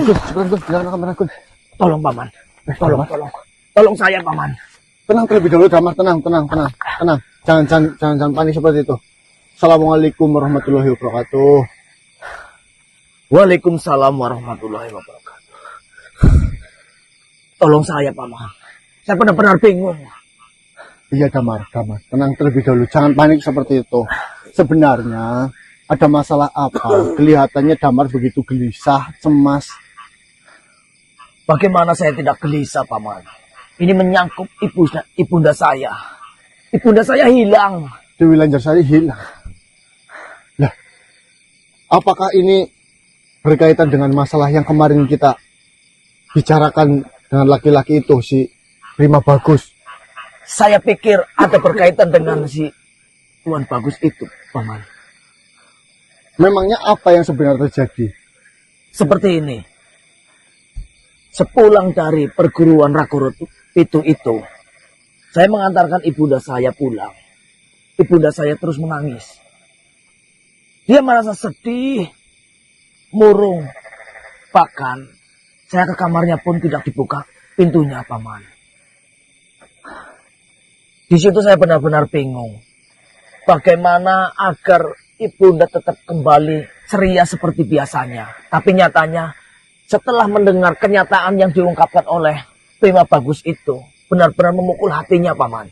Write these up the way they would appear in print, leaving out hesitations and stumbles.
Gus, jangan kamera Gus. Tolong paman. Tolong saya paman. Tenang terlebih dahulu, Damar. Tenang. Jangan panik seperti itu. Assalamualaikum warahmatullahi wabarakatuh. Waalaikumsalam warahmatullahi wabarakatuh. Tolong saya paman. Saya benar-benar bingung. Iya Damar. Tenang terlebih dahulu. Jangan panik seperti itu. Sebenarnya ada masalah apa? Kelihatannya Damar begitu gelisah, cemas. Bagaimana saya tidak gelisah paman? Ini menyangkut ibunda saya. Ibunda saya hilang. Dewi Lanjarsari hilang. Lah, apakah ini berkaitan dengan masalah yang kemarin kita bicarakan dengan laki-laki itu, si Prima Bagus? Saya pikir ada berkaitan dengan si Tuan Bagus itu, paman. Memangnya apa yang sebenarnya terjadi? Seperti ini. Sepulang dari perguruan Ragoro itu, saya mengantarkan ibunda saya pulang. Ibunda saya terus menangis. Dia merasa sedih, murung. Bahkan saya ke kamarnya pun tidak dibuka pintunya, paman. Di situ saya benar-benar bingung. Bagaimana agar ibunda tetap kembali ceria seperti biasanya. Tapi nyatanya setelah mendengar kenyataan yang diungkapkan oleh Prima Bagus itu, benar-benar memukul hatinya, paman.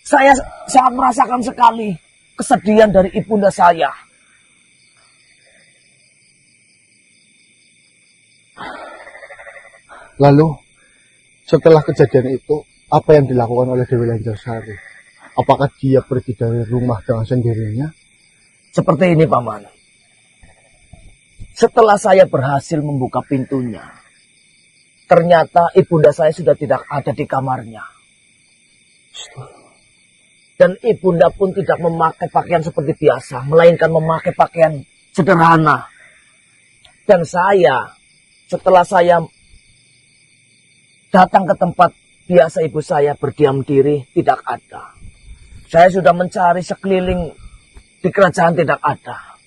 Saya sangat merasakan sekali kesedihan dari ibunda saya. Lalu setelah kejadian itu, apa yang dilakukan oleh Dewi Lanjarsari? Apakah dia pergi dari rumah dengan sendirinya? Seperti ini, paman. Setelah saya berhasil membuka pintunya, ternyata ibunda saya sudah tidak ada di kamarnya. Dan ibunda pun tidak memakai pakaian seperti biasa, melainkan memakai pakaian sederhana. Dan saya, setelah saya datang ke tempat biasa ibu saya berdiam diri, tidak ada. Saya sudah mencari sekeliling di kerajaan, tidak ada.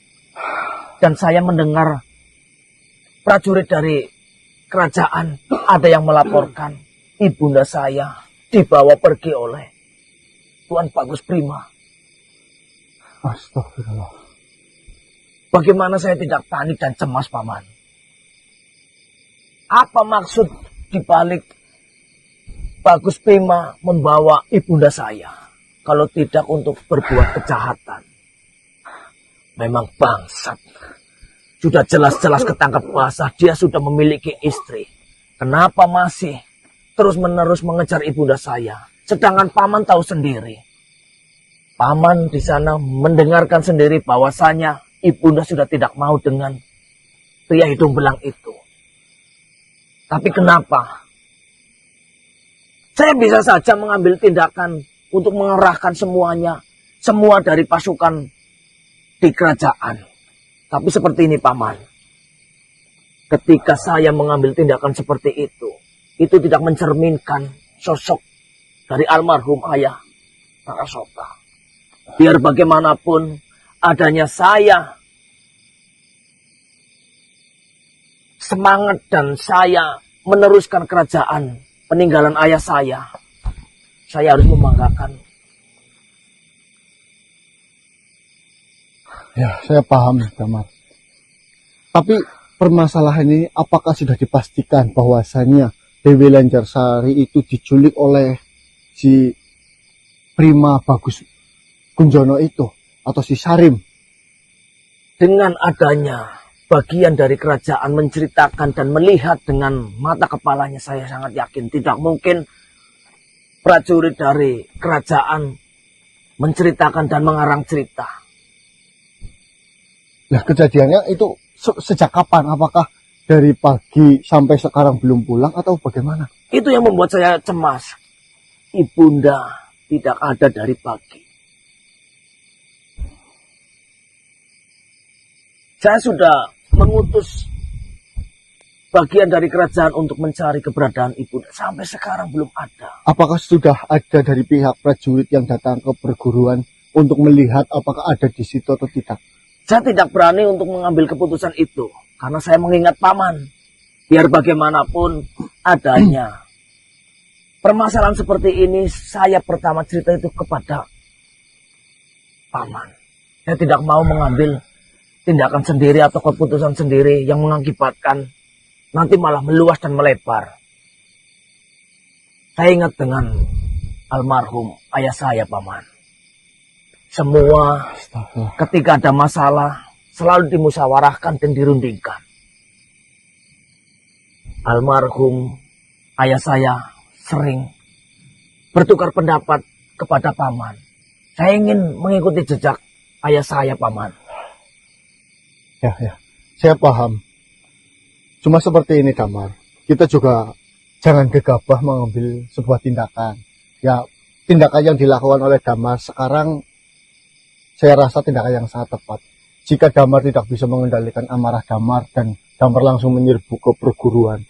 Dan saya mendengar prajurit dari kerajaan ada yang melaporkan ibunda saya dibawa pergi oleh Tuan Bagus Prima. Astagfirullah. Bagaimana saya tidak panik dan cemas, paman? Apa maksud dibalik Bagus Prima membawa ibunda saya? Kalau tidak untuk berbuat kejahatan. Memang bangsat. Sudah jelas-jelas ketangkap basah, dia sudah memiliki istri. Kenapa masih terus-menerus mengejar ibunda saya? Sedangkan paman tahu sendiri. Paman di sana mendengarkan sendiri bahwasanya ibunda sudah tidak mau dengan pria hidung belang itu. Tapi kenapa? Saya bisa saja mengambil tindakan untuk mengerahkan semuanya, semua dari pasukan di kerajaan. Tapi seperti ini, paman. Ketika saya mengambil tindakan seperti itu tidak mencerminkan sosok dari almarhum ayah Narasota. Biar bagaimanapun adanya saya semangat dan saya meneruskan kerajaan peninggalan ayah saya harus membanggakan. Ya, saya paham, Damar. Tapi permasalahan ini apakah sudah dipastikan bahwasannya Dewi Lanjarsari itu diculik oleh si Prima Bagus Kunjono itu atau si Sarim? Dengan adanya bagian dari kerajaan menceritakan dan melihat dengan mata kepalanya, saya sangat yakin tidak mungkin prajurit dari kerajaan menceritakan dan mengarang cerita. Nah, kejadiannya itu sejak kapan? Apakah dari pagi sampai sekarang belum pulang atau bagaimana? Itu yang membuat saya cemas. Ibunda tidak ada dari pagi. Saya sudah mengutus bagian dari kerajaan untuk mencari keberadaan ibunda. Sampai sekarang belum ada. Apakah sudah ada dari pihak prajurit yang datang ke perguruan untuk melihat apakah ada di situ atau tidak? Saya tidak berani untuk mengambil keputusan itu. karena saya mengingat paman. Biar bagaimanapun adanya permasalahan seperti ini, saya pertama cerita itu kepada paman. Saya tidak mau mengambil tindakan sendiri atau keputusan sendiri yang mengakibatkan nanti malah meluas dan melebar. Saya ingat dengan almarhum ayah saya, paman. Semua ketika ada masalah selalu dimusyawarahkan dan dirundingkan. Almarhum ayah saya sering bertukar pendapat kepada paman. Saya ingin mengikuti jejak ayah saya, paman. Ya, saya paham. Cuma seperti ini, Damar. Kita juga jangan gegabah mengambil sebuah tindakan. Ya, tindakan yang dilakukan oleh Damar sekarang, saya rasa tindakan yang sangat tepat. Jika Damar tidak bisa mengendalikan amarah Damar dan Damar langsung menyerbu ke perguruan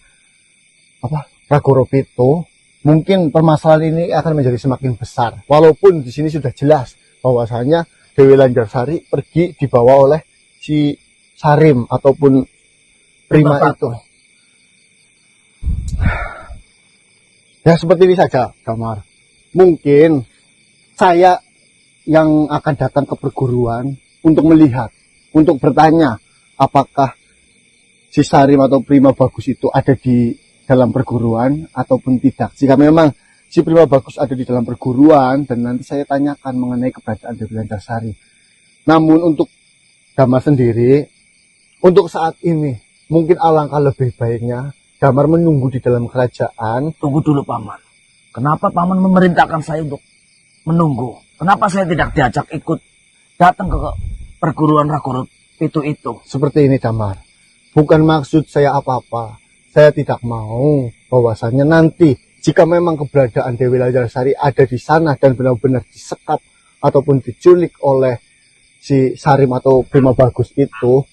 Ragoro Pito, mungkin permasalahan ini akan menjadi semakin besar. Walaupun di sini sudah jelas bahwasanya Dewi Lanjarsari pergi dibawa oleh si Sarim ataupun Prima itu. Ya seperti ini saja, Damar. Mungkin saya yang akan datang ke perguruan untuk melihat, untuk bertanya apakah si Sarim atau Prima Bagus itu ada di dalam perguruan ataupun tidak. Jika memang si Prima Bagus ada di dalam perguruan, dan nanti saya tanyakan mengenai keberadaan Dewi Lanjarsari. Namun untuk Damar sendiri, untuk saat ini mungkin alangkah lebih baiknya Damar menunggu di dalam kerajaan. Tunggu dulu, paman. Kenapa paman memerintahkan saya untuk menunggu? Kenapa saya tidak diajak ikut datang ke perguruan Ragoro Pito itu? Seperti ini, Damar. Bukan maksud saya apa-apa. Saya tidak mau bahwasannya nanti jika memang keberadaan Dewi Lanjarsari ada di sana dan benar-benar disekap ataupun diculik oleh si Sarim atau Prima Bagus itu,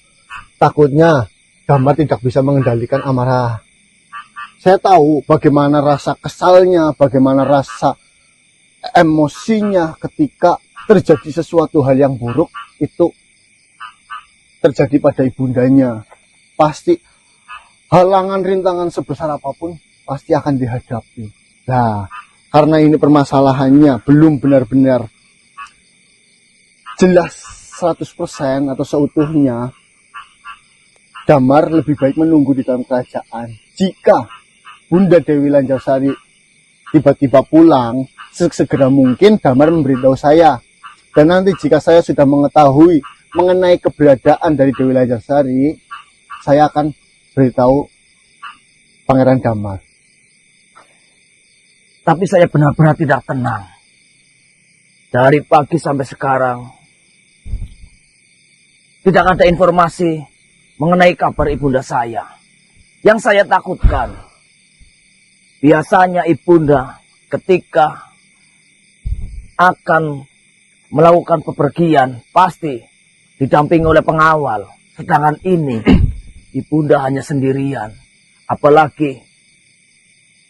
takutnya Damar tidak bisa mengendalikan amarah. Saya tahu bagaimana rasa kesalnya, bagaimana rasa emosinya ketika terjadi sesuatu hal yang buruk itu terjadi pada ibundanya. Pasti halangan rintangan sebesar apapun pasti akan dihadapi. Nah, karena ini permasalahannya belum benar-benar jelas 100% atau seutuhnya, Damar lebih baik menunggu di dalam kerajaan. Jika Bunda Dewi Lanjarsari tiba-tiba pulang, segera mungkin Damar memberitahu saya. Dan nanti jika saya sudah mengetahui mengenai keberadaan dari Dewi Lanjarsari, saya akan beritahu Pangeran Damar. Tapi saya benar-benar tidak tenang. Dari pagi sampai sekarang tidak ada informasi mengenai kabar ibunda saya. Yang saya takutkan, biasanya ibunda ketika akan melakukan bepergian pasti didampingi oleh pengawal. Sedangkan ini ibunda hanya sendirian. Apalagi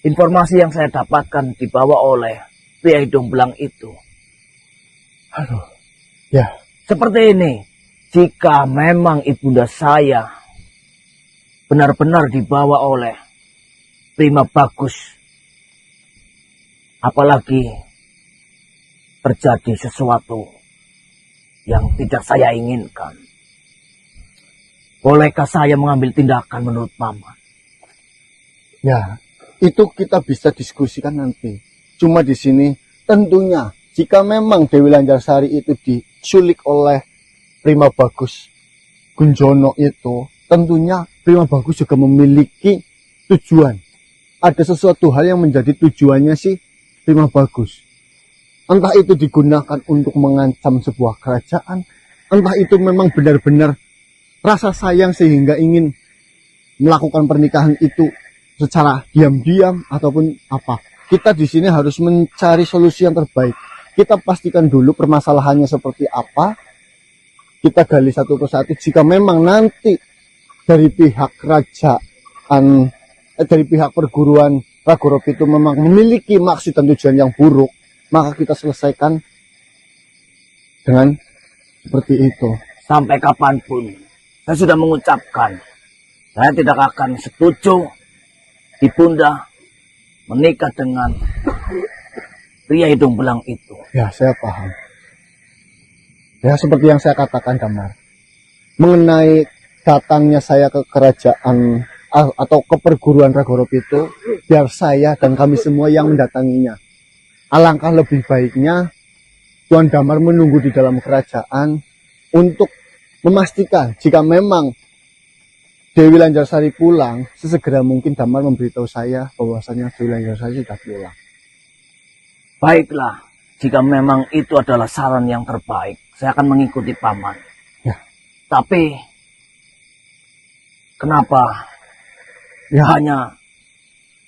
informasi yang saya dapatkan dibawa oleh Pria Hidung Belang itu. Aduh, ya. Seperti ini, jika memang ibunda saya benar-benar dibawa oleh Prima Bagus, apalagi terjadi sesuatu yang tidak saya inginkan, bolehkah saya mengambil tindakan menurut paman? Ya, itu kita bisa diskusikan nanti. Cuma di sini tentunya jika memang Dewi Lanjarsari itu diculik oleh Prima Bagus Gunjono itu, tentunya Prima Bagus juga memiliki tujuan. Ada sesuatu hal yang menjadi tujuannya si Prima Bagus. Entah itu digunakan untuk mengancam sebuah kerajaan, entah itu memang benar-benar rasa sayang sehingga ingin melakukan pernikahan itu secara diam-diam ataupun apa. Kita di sini harus mencari solusi yang terbaik. Kita pastikan dulu permasalahannya seperti apa. Kita gali satu persatu. Jika memang nanti dari pihak kerajaan, dari pihak perguruan Ragoro Pito memang memiliki maksud dan tujuan yang buruk, maka kita selesaikan dengan seperti itu. Sampai kapanpun saya sudah mengucapkan Saya tidak akan setuju ibunda menikah dengan pria hidung belang itu. Ya, saya paham. Ya, seperti yang saya katakan, Damar. Mengenai datangnya saya ke kerajaan atau ke perguruan Ragorop itu, biar saya dan kami semua yang mendatanginya. Alangkah lebih baiknya Tuan Damar menunggu di dalam kerajaan untuk memastikan jika memang Dewi Lancarsari pulang, sesegera mungkin Damar memberitahu saya bahwasanya Dewi Lancarsari sudah pulang. Baiklah, jika memang itu adalah saran yang terbaik, saya akan mengikuti paman. Ya. Tapi kenapa hanya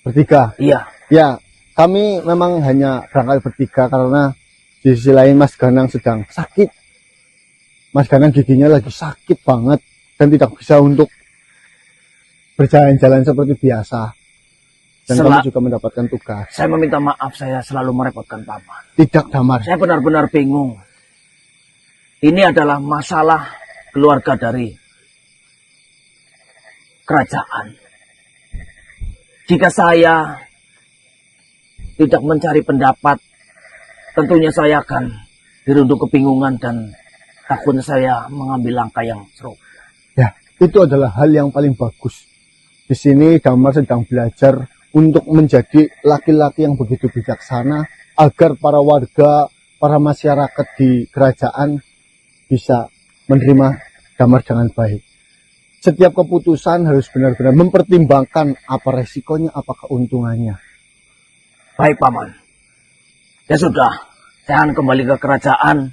bertiga? Iya. Ya, kami memang hanya berangkat bertiga karena di sisi lain Mas Ganang sedang sakit. Mas Ganang giginya lagi sakit banget dan tidak bisa untuk berjalan-jalan seperti biasa. Dan kami juga mendapatkan tugas. Saya meminta maaf, saya selalu merepotkan paman. Tidak, Damar. Saya benar-benar bingung. Ini adalah masalah keluarga dari kerajaan. Jika saya tidak mencari pendapat, tentunya saya akan dirundung kebingungan dan takutnya saya mengambil langkah yang seru. Ya, itu adalah hal yang paling bagus. Di sini Damar sedang belajar untuk menjadi laki-laki yang begitu bijaksana agar para warga, para masyarakat di kerajaan bisa menerima Damar dengan baik. Setiap keputusan harus benar-benar mempertimbangkan apa resikonya, apa keuntungannya. Baik, paman. Ya sudah, saya akan kembali ke kerajaan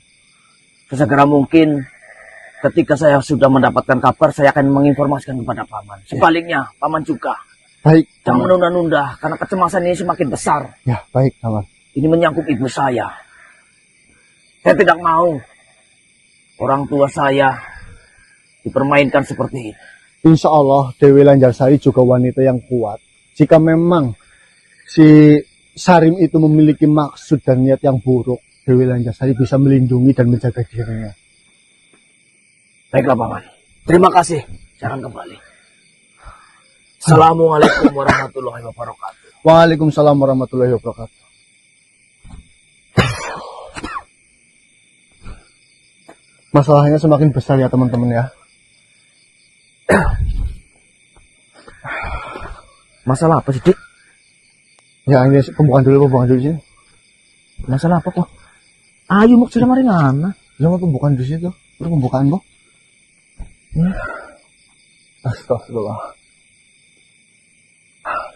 sesegera mungkin. Ketika saya sudah mendapatkan kabar, saya akan menginformasikan kepada paman. Sebaliknya, paman juga. Baik, jangan menunda-nunda karena kecemasan ini semakin besar. Ya, baik, Damar. Ini menyangkut ibu saya. Saya tidak mau orang tua saya dipermainkan seperti ini. Insya Allah Dewi Lancarsari juga wanita yang kuat. Jika memang si Sarim itu memiliki maksud dan niat yang buruk, Dewi Lancarsari bisa melindungi dan menjaga dirinya. Baiklah, paman. Terima kasih. Saya akan kembali. Assalamualaikum warahmatullahi wabarakatuh. Waalaikumsalam warahmatullahi wabarakatuh. Masalahnya semakin besar ya teman-teman ya. Masalah apa sih, Dik? Ya, ini pembukaan dulu sini. Masalah apa kok? Ayo mau cerita maringan. Ya, mau pembukaan di situ. Itu pembukaan, Bu. Astagfirullah.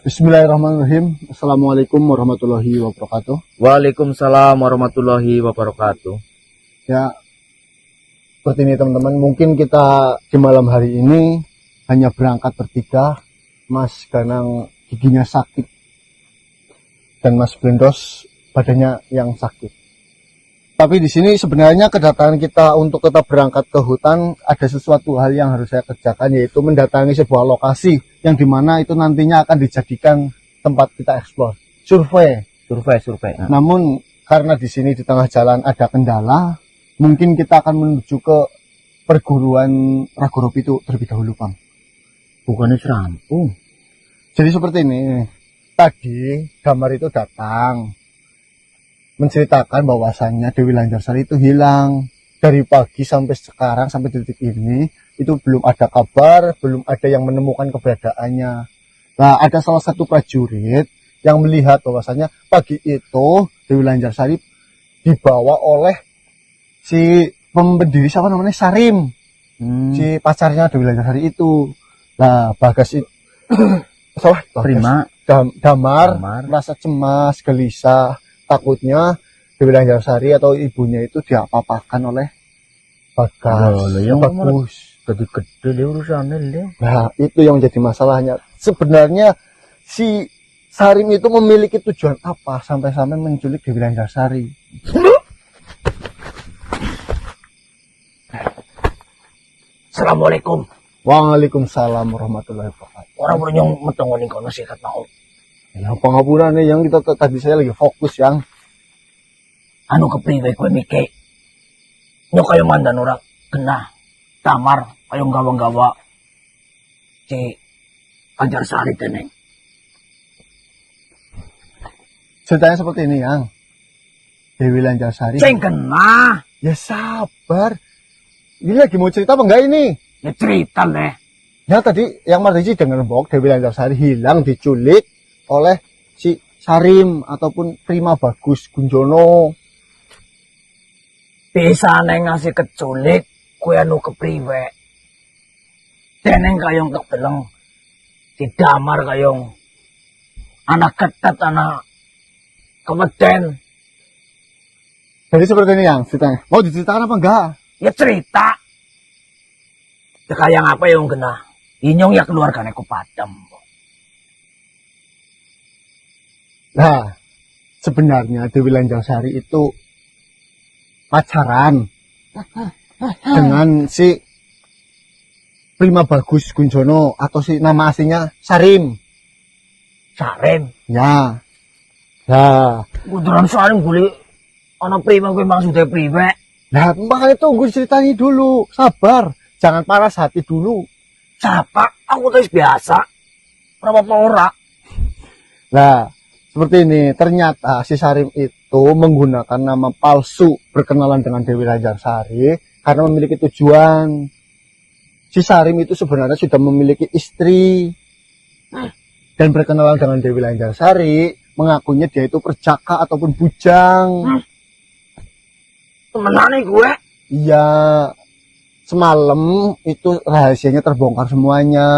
Bismillahirrahmanirrahim. Assalamualaikum warahmatullahi wabarakatuh. Waalaikumsalam warahmatullahi wabarakatuh. Ya, seperti ini teman-teman. Mungkin kita di malam hari ini hanya berangkat bertiga. Mas Ganang giginya sakit dan Mas Blendos badannya yang sakit. Tapi di sini sebenarnya kedatangan kita untuk tetap berangkat ke hutan ada sesuatu hal yang harus saya kerjakan, yaitu mendatangi sebuah lokasi yang dimana itu nantinya akan dijadikan tempat kita eksplor, survei. Namun karena di sini di tengah jalan ada kendala, mungkin kita akan menuju ke perguruan Ragorop itu terlebih dahulu, Bang. Bukannya serampung. Jadi seperti ini. Tadi Damar itu datang menceritakan bahwasannya Dewi Lancarsari itu hilang. Dari pagi sampai sekarang, sampai detik ini, itu belum ada kabar, belum ada yang menemukan keberadaannya. Nah, ada salah satu prajurit yang melihat bahwasannya pagi itu Dewi Lancarsari dibawa oleh si pemberdiri, siapa namanya, Sarim. Si pacarnya Dewi Lancarsari itu. Nah, Bagas itu Damar merasa cemas, gelisah, takutnya Dewi Lancarsari atau ibunya itu diapa-apakan oleh Bagas. Bagus. Jadi gede urusannya. Nah, itu yang menjadi masalahnya. Sebenarnya si Sarim itu memiliki tujuan apa sampai-sampai menculik Dewi Lancarsari? Assalamualaikum. Waalaikumsalam warahmatullahi wabarakatuh. Orang bernyong metongoni kono sih kat mau. Ya, pengaburan nih yang kita tadi saya lagi fokus yang anu kepriwe kowe mike. Nyo kayo mandan ora kena Damar kayo gawa-gawa si Anjarsari Teneng. Ceritanya seperti ini, Yang. Dewi Lancarsari. Ceng kena. Ya sabar. Ini lagi mau cerita apa enggak ini? Ya cerita deh. Ya tadi yang Mardiji dengar mbok Dewi Lancarsari hilang diculik oleh si Sarim ataupun Prima Bagus Gunjono. Bisa neng ngasih keculik, kue anu kepriwe. Teneng kayong keteleng. Didamar kayong. Anak ketat, anak kemeden. Jadi seperti ini Yang ceritanya. Mau diceritakan apa enggak? Ya cerita. Ya kayang apa yang kena. Inyong ya keluarganya ku padam. Nah, sebenarnya Dewi Lancarsari itu pacaran dengan si Prima Bagus Gunjono atau si nama aslinya Sarim. Sarim. Ya. Ya. Kuduran Sarim guli. Anak prima gue maksudnya priwe. Nah, makanya tunggu ceritanya dulu. Sabar. Jangan panas hati dulu. Siapa? Aku tuh biasa. Berapa ora? Nah, seperti ini. Ternyata si Sarim itu menggunakan nama palsu berkenalan dengan Dewi Lancarsari karena memiliki tujuan. Si Sarim itu sebenarnya sudah memiliki istri dan berkenalan dengan Dewi Lancarsari, mengakunya dia itu perjaka ataupun bujang. Temenan nih gue. Iya, semalam itu rahasianya terbongkar semuanya.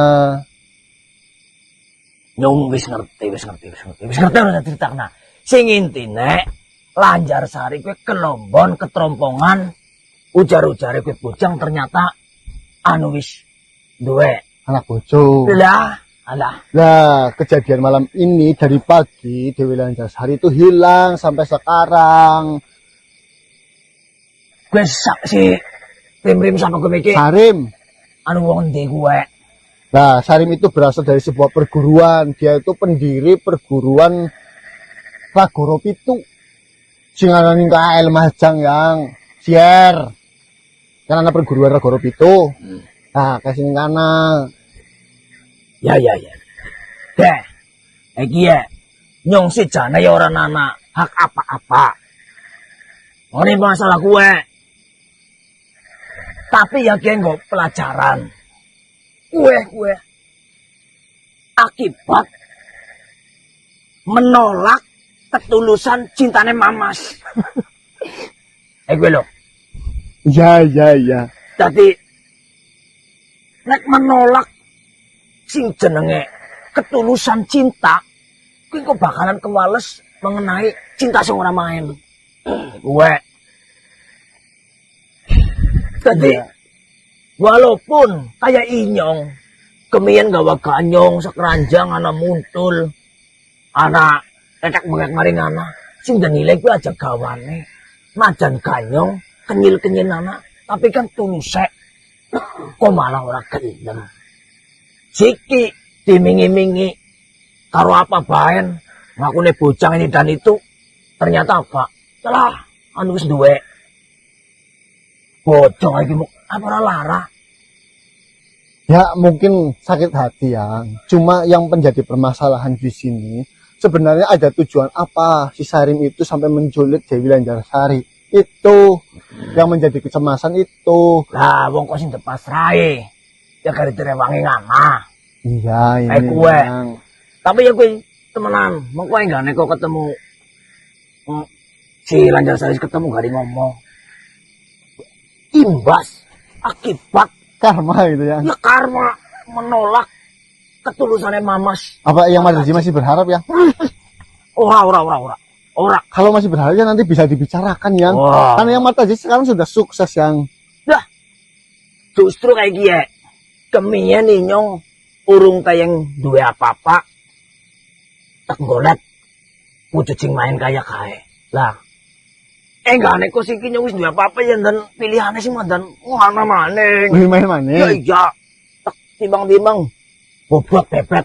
Nyong wis ngerti udah cerita kena. Sing intine Lancarsari gue kelombon ketrompongan ujar-ujare gue bujang ternyata anu wis duwe Anak bojo. lah alah. Nah, kejadian malam ini dari pagi Dewi Lancarsari itu hilang sampai sekarang. Gue si Rim sama gue mikir Sarim. anu wong ndi gue. Nah, Sarim itu berasal dari sebuah perguruan. Dia itu pendiri perguruan Ragoro Pitu. Singarani KL Mahjang Yang Sier. Kan ada perguruan Ragoro Pitu. Nah, kasih kana. Ya. Deh. Iki ya. Nyong si jana ya orang anak hak apa-apa. Ini masalah gue. Tapi ya gue pelajaran. Gue. Akibat menolak ketulusan cintane Mamas. Gue loh. Ya. Jadi nek menolak sing jenenge ketulusan cinta, kuwi kok bakalan kewales mengenai cinta sing ora main. Gue. Jadi walaupun kayak inyong, kemian gawa ganyong sekeranjang anak muntul, anak tetek bengek maring anak, sing nilai gue aja gawane, majan ganyong kenyil anak, tapi kan tulusek. Kok malah ora gelem. Siki dimingi-mingi karo apa baen ngakune bocang ini dan itu ternyata apa? Telah anu wis duwe. Bocong iki apa ora lara? Ya, mungkin sakit hati Yang. Cuma yang menjadi permasalahan di sini sebenarnya ada tujuan apa si Sarim itu sampai menculik Dewi Lancarsari. Itu yang menjadi kecemasan itu. Lah wong kok sing depasrahe. Ya gara direwangi ngana. Iya, ini kue. Yang. Tapi ya gue temenan, mau kowe enggak nek kok ketemu si Lancarsari ketemu gak ngomong. Imbas akibat Karma gitu ya. ya karma menolak ketulusannya Mamas. Apa yang Mardiji masih berharap ya? Ora. Kalau masih berharap ya nanti bisa dibicarakan Yang. Wah. Karena yang Mardiji sekarang sudah sukses Yang. Dah. Justru kayak gini. Kemian inyong urung tayang dua apa-apa. Tak golek. Wujud sing main kayak lah. Enggak nek kok siki wis dua apa-apa ya dan pilihannya sih dan mana maning. Lebih main-main. Ya iya. Tak timbang-timbang. Bobot bebet.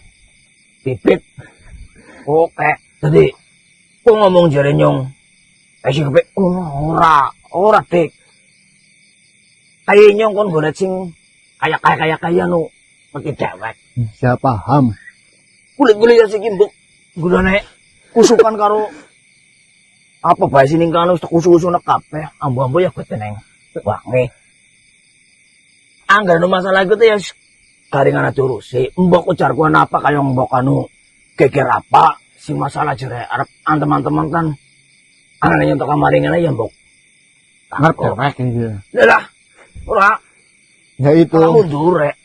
Bibit. Oke. Jadi kok ngomong jare nyong. Sing kepe ora dik. Kayak nyong kon golek sing kayak nu ngerti dewek. Saya paham. kulit-kulit ya siki mbok gulane kusukan karo apa bae sini kan wis kusu-kusu nek kabeh ambu-ambu ya beteneng wangi. Anggar masalah iku tuh ya garingan diurusi. Mbok ujarku apa kaya mbok anu geger apa si masalah jere arep teman-teman kan anane untuk kamaringan ya mbok. Ngerti iya. Lah ora Ya itu mundur rek.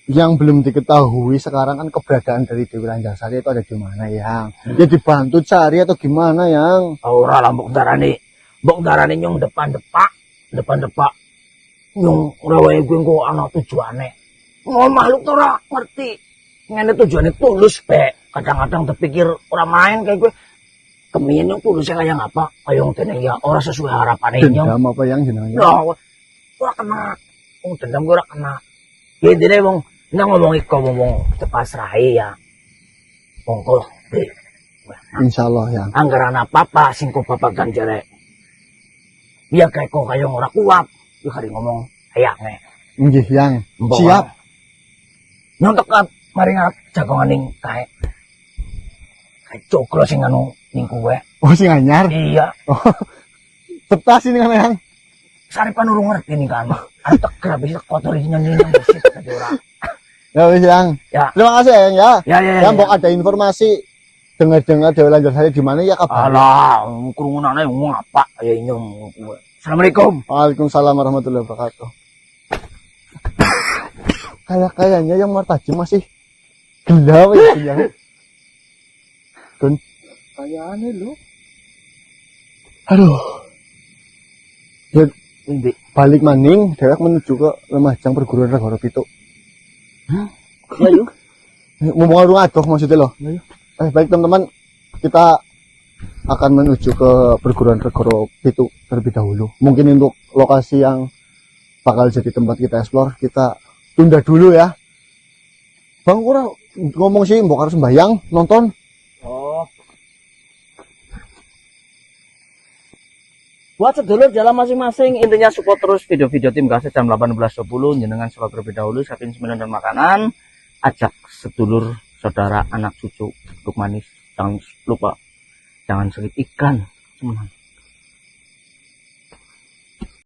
yang belum diketahui sekarang kan keberadaan dari Dewi Lancarsari itu ada di mana yang ya dibantu cari atau gimana yang Ora lah mbok darane nyong depan-depak nyong ora wae kuwi engko ana tujuane. Mau makhluk tuh ora ngerti. Ngene tujuane tulus be. Kadang-kadang terpikir ora main kayak gue. Kemian yang tulusnya kayak ngapa? Kayak ngene ya ora sesuai harapane nyong. dendam apa yang jenengnya Loh, ora kena. Wong dendam gue ora kena. Ya dene wong nang ngomong iko ngomong pasrahe ya. Monggo. insyaallah yang Anggaran apa-apa sing kok babagan jere. Ya kayak kok kayak ora kuat. Ya kari ngomong ayakne. nggih yang Mbok siap Nyong tekat mari ngarep jagongan ning kae. Kae cokro sing anu ning kowe. oh sing anyar Iya, septas ini kan yang saripan urung ngerti nih kan. Arep teker bisa kotor iki nyanyi nang besit tadi ora. ya wis yang Ya. terima kasih yang ya Ya ya ya. yang mbok ada informasi dengar-dengar Dewi Lancarsari di mana ya kabar Alah, krungunane wong apa ya nyong kowe. Assalamualaikum. Waalaikumsalam warahmatullahi wabarakatuh. Kayaknya yang Martajim masih gelap ya. Gun. Kayaknya lu. Aduh. Ya, Endi? balik maning, dewek menuju ke Lumajang perguruan Regoro Pituk. Ya yuk. Ngomong orang adoh maksudnya loh. Baik teman-teman, kita akan menuju ke perguruan Regoro Pituk terlebih dahulu. Mungkin untuk lokasi yang bakal jadi tempat kita explore, kita tunda dulu ya. Bang kurang ngomong sih, mbok harus sembayang nonton. Oh. Buat sedulur jalan masing-masing, intinya support terus video-video tim Gaset jam 18.10, jenengan sholat terlebih dahulu, siapin sembilan dan makanan, ajak sedulur, saudara, anak cucu, untuk manis, jangan lupa, jangan sakit ikan, teman.